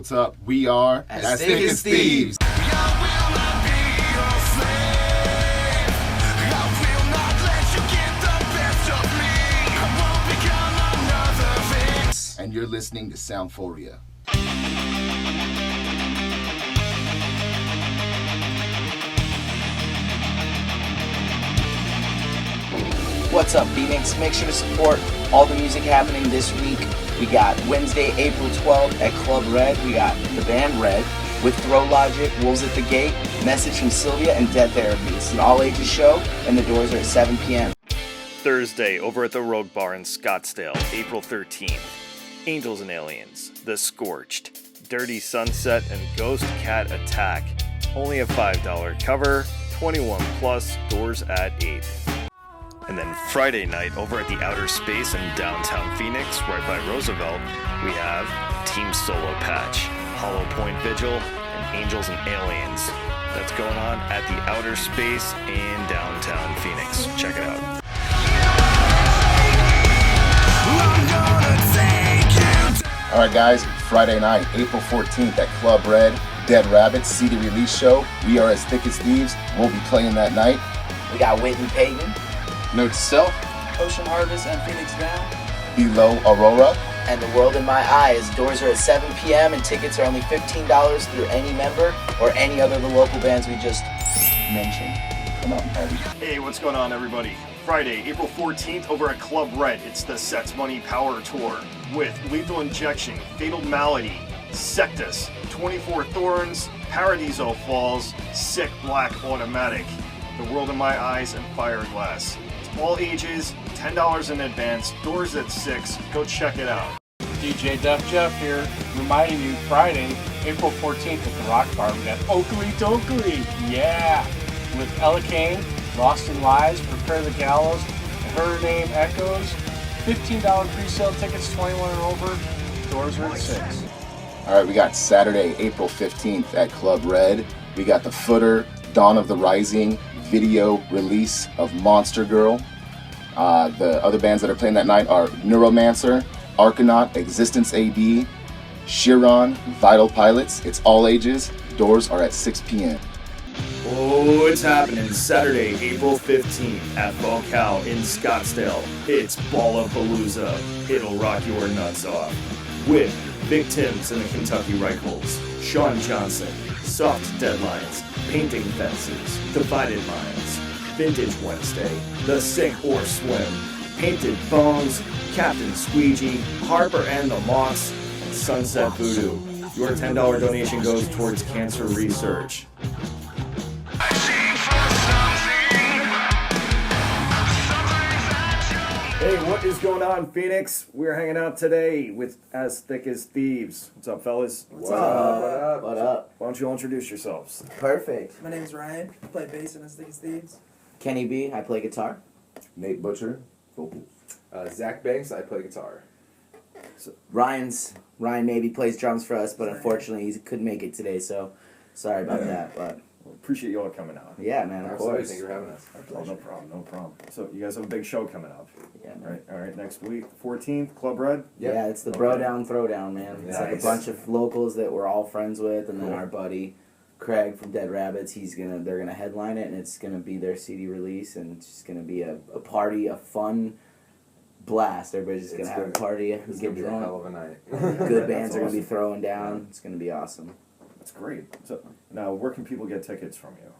what's up? We are As Thick as Thieves. And you're listening to Soundphoria. What's up, Phoenix? Make sure to support all the music happening this week. We got Wednesday, April 12th at Club Red. We got the band Red with Throw Logic, Wolves at the Gate, Message from Sylvia, and Dead Therapy. It's an all-ages show, and the doors are at 7 p.m. Thursday, over at the Rogue Bar in Scottsdale, April 13th. Angels and Aliens, The Scorched, Dirty Sunset, and Ghost Cat Attack. Only a $5 cover, 21 plus, doors at 8. And then Friday night, over at the Outer Space in downtown Phoenix, right by Roosevelt, we have Team Solo Patch, Hollow Point Vigil, and Angels and Aliens. That's going on at the Outer Space in downtown Phoenix. Check it out. Alright guys, Friday night, April 14th at Club Red, Dead Rabbits CD release show. We are As Thick as Thieves. We'll be playing that night. We got Whitney Pagan, Note to self, Ocean Harvest, and Phoenix Down. Below Aurora. And The World in My Eyes. Doors are at 7 p.m. and tickets are only $15 through any member or any other of the local bands we just mentioned. Come out and party. Hey, what's going on, everybody? Friday, April 14th, over at Club Red, it's the Sets Money Power Tour with Lethal Injection, Fatal Malady, Sectus, 24 Thorns, Paradiso Falls, Sick Black Automatic, The World in My Eyes, and Fireglass. It's all ages, $10 in advance, doors at 6. Go check it out. DJ Def Jeff here, reminding you Friday, April 14th at the Rock Bar, we got Oakley Dokley, yeah, with Ella Kane, Lost in Lies, Prepare the Gallows, Her Name Echoes, $15 pre-sale tickets, 21 and over, doors are at 6. Alright, we got Saturday, April 15th at Club Red. We got The Footer, Dawn of the Rising, video release of Monster Girl. The other bands that are playing that night are Neuromancer, Archanaut, Existence AD, Chiron, Vital Pilots. It's all ages. Doors are at 6 p.m. Oh, it's happening Saturday, April 15th at Volcal in Scottsdale. It's Ballapalooza. It'll rock your nuts off. With Victims and the Kentucky Rifles, Sean Johnson, Soft Deadlines, Painting Fences, Divided Minds, Vintage Wednesday, The Sink or Swim, Painted Bones, Captain Squeegee, Harper and the Moss, and Sunset Voodoo. Your $10 donation goes towards cancer research. Hey, what is going on, Phoenix? We're hanging out today with As Thick as Thieves. What's up, fellas? What's up? What up? Why don't you all introduce yourselves? Perfect. My name's Ryan. I play bass in As Thick as Thieves. Kenny B, I play guitar. Nate Butcher, vocals. Zach Banks, I play guitar. Ryan maybe plays drums for us, but unfortunately he couldn't make it today, so sorry about that. But Well, appreciate you all coming out. yeah, man, of Absolutely, course. thank you for having us. Oh, no problem. So you guys have a big show coming up, Yeah, man. right? All right, next week, 14th, Club Red. Yep. Yeah, it's the Bro Down Throwdown, man. It's like a Nice. bunch of locals that we're all friends with, and then Cool. our buddy Craig from Dead Rabbits. They're gonna headline it, and it's gonna be their CD release, and it's just gonna be a party, a fun blast. Everybody's just gonna have a party, It's get gonna be a hell drunk. of a night. Good bands That's are gonna be awesome. throwing down. It's gonna be awesome. That's great. So now, where can people get tickets from you?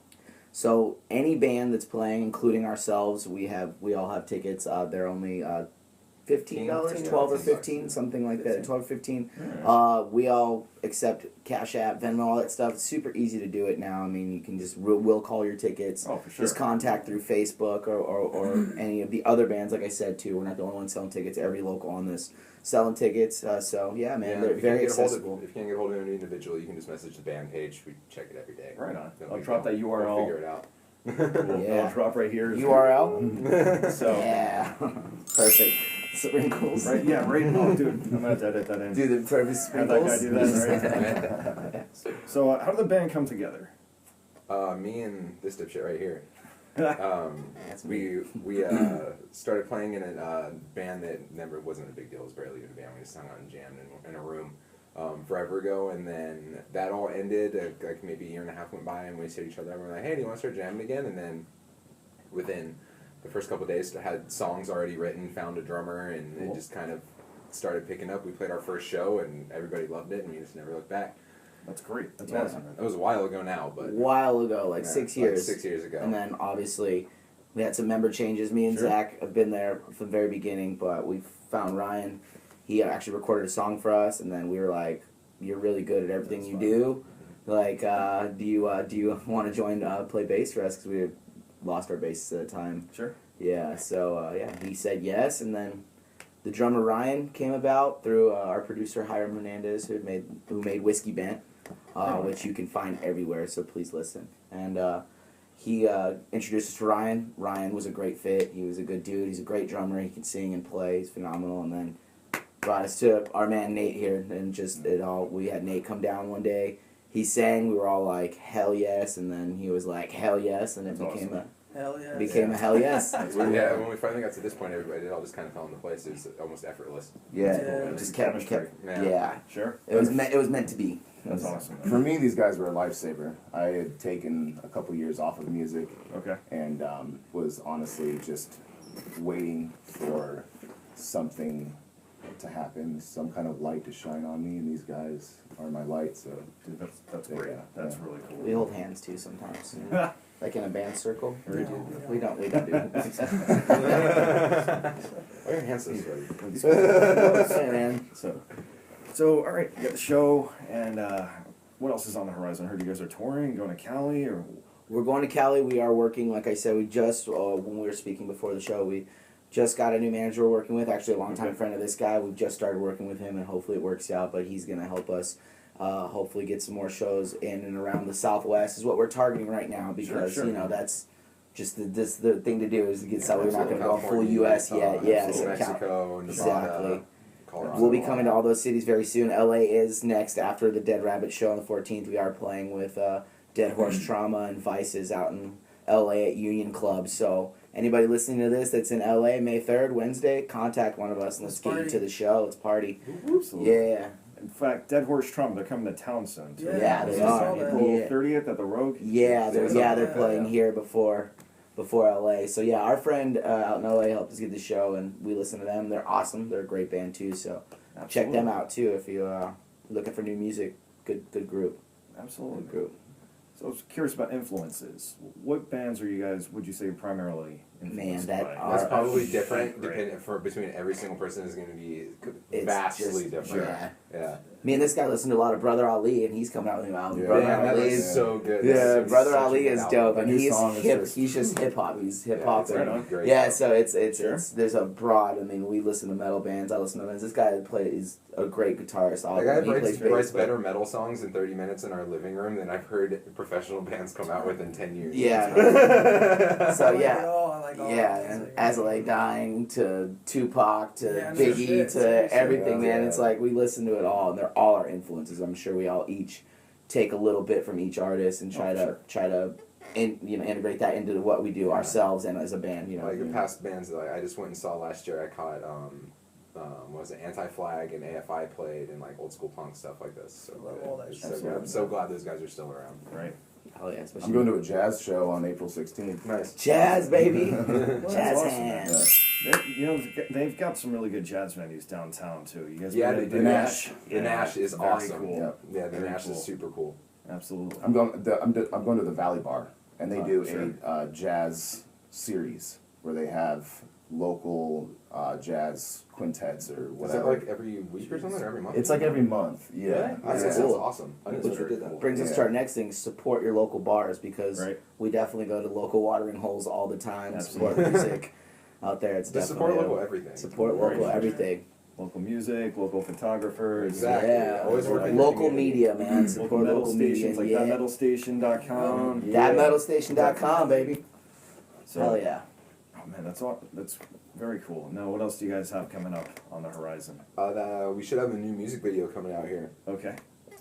So any band that's playing, including ourselves, we all have tickets. They're only $15, 12 or 15, something like that. 12 or 15. We all accept Cash App, Venmo, all that stuff. It's super easy to do it now. I mean, you can just will call your tickets. Oh, for sure. Just contact through Facebook or any of the other bands. Like I said too, we're not the only ones selling tickets. Every local on this selling tickets. So yeah, man, they're if you very can't get hold accessible. of, if you can't get hold of an individual, you can just message the band page. We check it every day. Right on. Then I'll we drop can- that URL. We'll figure it out. Yeah. I'll drop right here. URL. So. Yeah, perfect. Sprinkles. Right. Yeah. Right. Oh, dude, I'm gonna have to edit that in. Do the perfect Have that guy sprinkles. do that, right? So, how did the band come together? Me and this dipshit right here. That's We started playing in a band that never wasn't a big deal. It was barely even a band. We just hung out and jammed in a room. forever ago, and then that all ended. Like maybe a year and a half went by, and we said to each other, and we're like, hey, do you want to start jamming again? And then within the first couple of days, had songs already written, found a drummer, and it just kind of started picking up. We played our first show, and everybody loved it, and we just never looked back. That's great. That's Yeah. awesome. It was a while ago now, but While ago, like yeah, 6 years. 6 years ago. And then obviously we had some member changes. Me and Sure. Zach have been there from the very beginning, but we found Ryan. He actually recorded a song for us, and then we were like, "You're really good at everything That's you fun. do. Like, do you want to join play bass for us? Because we had lost our bassist at the time." Sure. Yeah. So he said yes, and then the drummer Ryan came about through our producer Hiram Hernandez, who made Whiskey Bent, which you can find everywhere. So please listen. And he introduced us to Ryan. Ryan was a great fit. He was a good dude. He's a great drummer. He can sing and play. He's phenomenal. And then brought us to our man Nate here, and just it all. We had Nate come down one day. He sang. We were all like, "Hell yes!" And then he was like, "Hell yes!" And it That's became awesome. Hell yeah. a hell yes. Yeah, when we finally got to this point, it all just kind of fell into place. It was almost effortless. Yeah, Yeah. it just kept. Yeah. Yeah, Sure. it was meant to be. That's awesome. For me, these guys were a lifesaver. I had taken a couple years off of music Okay. and was honestly just waiting for something to happen, some kind of light to shine on me, and these guys are my light. So Dude, that's great. Yeah, That's yeah. really cool. We hold hands too sometimes, like in a band circle. Very No, cool. We don't do it. Why are your hands so sweaty? Hey, man. So all right, you got the show, and what else is on the horizon? I heard you guys are touring, going to Cali, or We're going to Cali. We are working, like I said, we just, when we were speaking before the show, we just got a new manager we're working with, actually a longtime Okay. friend of this guy. We've just started working with him, and hopefully it works out, but he's going to help us hopefully get some more shows in and around the Southwest is what we're targeting right now, because, Sure. you know, that's just the thing to do is to get South. We're not going to go full California, U.S. Utah, yet. Yeah, New so Mexico, Nevada, Exactly. Colorado. We'll be coming to all those cities very soon. LA is next after the Dead Rabbit show on the 14th. We are playing with Dead Horse Trauma and Vices out in LA at Union Club. So anybody listening to this that's in LA May 3rd, Wednesday, contact one of us and let's get you party. to the show. Let's party. Absolutely. Yeah. In fact, Dead Horse Trauma, they're coming to town soon. Too. Yeah, they are. April Yeah. 30th at the Rogue. Yeah, they're Yeah. playing here before LA. So yeah, our friend out in LA helped us get the show, and we listen to them. They're awesome. They're a great band too. So check them out too if you looking for new music. Good group. Absolutely. Good group. So I was curious about influences. What bands are you guys, would you say, primarily influenced that by? are- That's probably different Great. between every single person is going to be It's vastly just- different. yeah. Yeah. Me and this guy listen to a lot of Brother Ali, and he's coming out with a new album. Yeah. Brother Man, that Ali is is so good. yeah, That's Brother such a Ali good is album. dope, That and new he's song is hip. just- He's just hip hop. He's hip Yeah, hop. it's a Right on. great Yeah, album. so it's Sure. there's a broad. I mean, we listen to metal bands. I listen to bands. This guy is a great guitarist. That guy He plays writes bass, better metal songs in 30 minutes in our living room than I've heard professional bands come out with in 10 years. Yeah. So I like yeah. it all. I like all Yeah, the and music. Azalea Dying to Tupac to Yeah, no Biggie shit, to seriously. everything, man. Yeah. It's like we listen to it all, and they're all our influences. I'm sure we all each take a little bit from each artist and try to integrate that into what we do ourselves and as a band. You know, Like the past bands that I just went and saw last year, I caught what was it, Anti-Flag and AFI played and like old school punk stuff like this. So Love good. all that It's shit. so good. I'm so glad those guys are still around. Right. Hell yeah, especially I'm going to a jazz show on April 16th. Nice. jazz, baby, That's jazz awesome, hands. They've got some really good jazz venues downtown too. You guys Yeah, been the to Nash. Yeah, The Nash is very awesome. Cool. Yeah. Yeah, the Very Nash cool. is super cool. Absolutely. I'm going to the Valley Bar, and they Oh, do sure. a jazz series where they have local jazz quintets or Is that whatever. like every week or something, or every month? It's like every month. Yeah. That That's sounds cool. awesome. I didn't Which know they did that. brings us to our next thing: support your local bars, because Right. we definitely go to local watering holes all the time. Absolutely. Support music out there. It's Just definitely support local everything. Support Right. local everything. Local music, local photographers. Exactly. Yeah, Always work in the local community. media, man. Local Support metal local media. stations like Yeah. thatmetalstation.com. Thatmetalstation.com, baby. So, Hell yeah. Oh man, that's very cool. Now, what else do you guys have coming up on the horizon? We should have a new music video coming out here. Okay.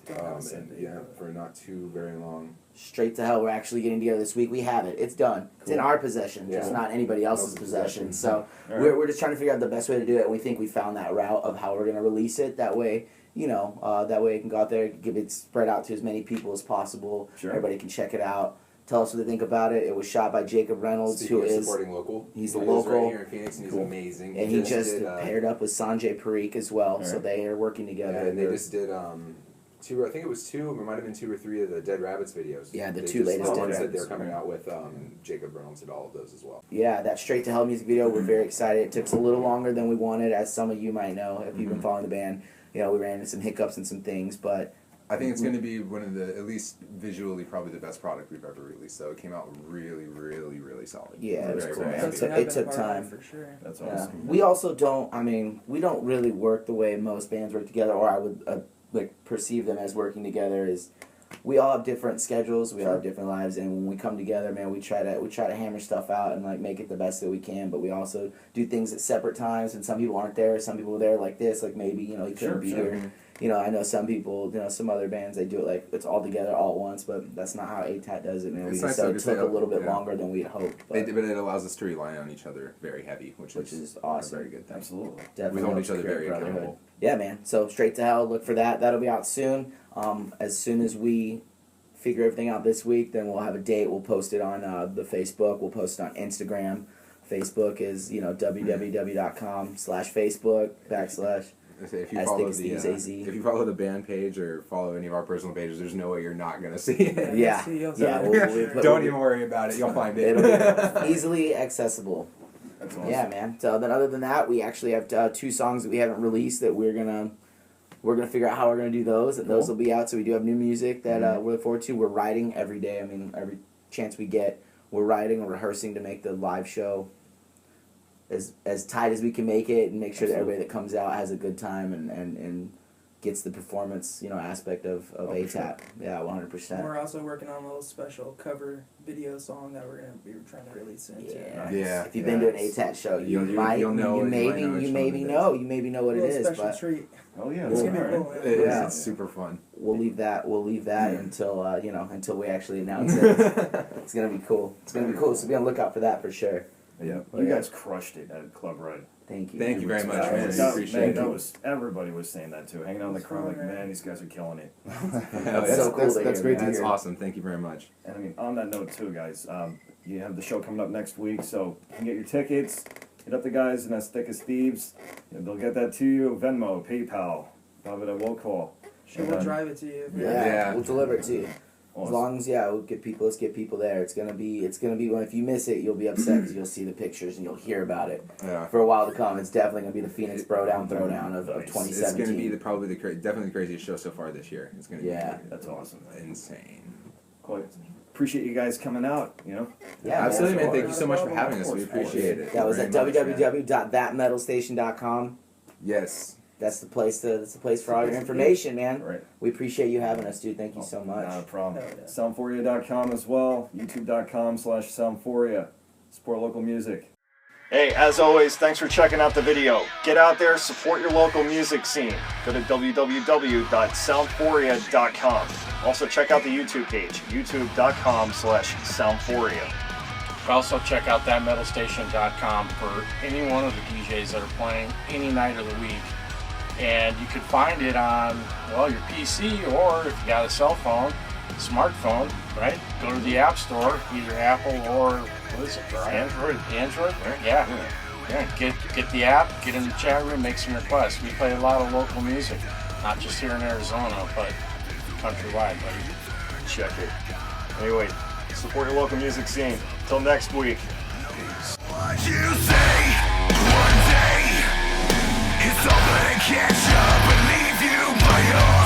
Don't have a set date, Yeah, but- for not too very long. Straight to hell, we're actually getting together this week. We have it. It's done. It's in Cool. our possession, just Yeah. not anybody else's Else's possession. possession. So All we're just trying to figure out the best way to do it, and we think we found that route of how we're going to release it. That way, that way it can go out there, give it spread out to as many people as possible. Sure. Everybody can check it out. Tell us what they think about it. It was shot by Jacob Reynolds, Speaking who of is, supporting local, he's the he lives local. right here in Phoenix, and he's Cool. amazing. and he just did, paired up with Sanjay Parikh as well. So Alright. they are working together. Yeah, and they They're- just did two. I think it was two. It might have been 2 or 3 of the Dead Rabbits videos. Yeah, the They two just latest Dead announced that Rabbits. they're coming out with Jacob Reynolds did all of those as well. Yeah, that Straight to Hell music video, we're very excited. It took us a little longer than we wanted, as some of you might know if you've been following the band. We ran into some hiccups and some things, but I think it's going to be one of the, at least visually, probably the best product we've ever released. So it came out really, really, really solid. Yeah, it was Very, cool. very It happy. took- I've been took a part of time. for sure. That's yeah. awesome. We also don't. We don't really work the way most bands work together, or I would perceive them as working together. Is we all have different schedules, we all have different lives, and when we come together, man, we try to hammer stuff out and make it the best that we can. But we also do things at separate times, and some people aren't there. Some people are there like this, maybe you couldn't Sure, be sure. here. I know some people, some other bands, they do it it's all together all at once, but that's not how ATAT does it, man. It's We nice just, though, it 'cause took they- a little bit yeah. longer than we'd hoped, but But it allows us to rely on each other very heavy, which is awesome. a very good thing. Absolutely. Definitely We hold helps each other create very brotherhood. accountable. Yeah, man. So Straight to Hell, look for that. That'll be out soon. As soon as we figure everything out this week, then we'll have a date. We'll post it on the Facebook. We'll post it on Instagram. Facebook is www.com/Facebook/ If you As follow thick as the thieves, AZ. if you follow the band page or follow any of our personal pages, there's no way you're not gonna see it. Yeah. You'll see Yeah, it. we'll put- Don't even worry about it. You'll find it. It'll be easily accessible. That's awesome. Yeah, man. So then, other than that, we actually have 2 songs that we haven't released that we're gonna figure out how we're gonna do those, and those will be out. So we do have new music that we look forward to. We're writing every day. Every chance we get, we're writing and rehearsing to make the live show as tight as we can make it, and make sure that everybody that comes out has a good time and gets the performance aspect of for ATAP. Yeah, 100%. We're also working on a little special cover video song that we're gonna be trying to release soon too. Yeah. Yeah. If you've been to an ATAT show, you You'll might, know- you you might maybe, know which you one maybe it is. know, you maybe know what A it little is, special but treat. Oh yeah. It's that's gonna be all cool. right. It is. Yeah. It's super fun. we'll leave that until until we actually announce it. It's gonna be cool. It's gonna be cool. So be on the lookout for that for sure. Yeah. Oh, You yeah. guys crushed it at Club Ride. Thank you. Thank you very much, That man. was- We that- appreciate man, it. that was everybody was saying that too. Hanging out in the It's crowd, like, fun, man. man, these guys are killing it. That's so cool to That's hear, great man. to That's hear. awesome. Thank you very much. And on that note too, guys, you have the show coming up next week, so you can get your tickets. Hit up the guys in As Thick as Thieves. They'll get that to you. Venmo, PayPal, have it at will call. And we'll drive it to you. Yeah, Yeah. we'll deliver it to you. As Awesome. long as let's get people there. It's gonna be when if you miss it, you'll be upset because you'll see the pictures and you'll hear about it Yeah. for a while to come. It's definitely gonna be the Phoenix Throwdown of It's 2017. going to be definitely the craziest show so far this year. It's going to Yeah. be That's awesome. insane. Cool. Appreciate you guys coming out. Yeah, Absolutely, man. sure. Thank you so much for having us. Of We course. appreciate it. That was very at much, man. www.thatmetalstation.com. Yes. That's the place for all your information, man. Right. We appreciate you having us, dude. Thank you so much. Not a problem. Hell yeah. Soundphoria.com as well. YouTube.com/Soundphoria. Support local music. Hey, as always, thanks for checking out the video. Get out there, support your local music scene. Go to www.soundphoria.com. Also check out the YouTube page, youtube.com/Soundphoria. Also check out thatmetalstation.com for any one of the DJs that are playing any night of the week. And you can find it on, well, your PC, or if you got a cell phone, smartphone, right? Go to the App Store, either Apple or, what is it, Android? Android? Yeah. Get the app, get in the chat room, make some requests. We play a lot of local music, not just here in Arizona, but countrywide, buddy. Check it. Anyway, support your local music scene. Till next week. What you say one day, it's all gonna catch up and leave you by your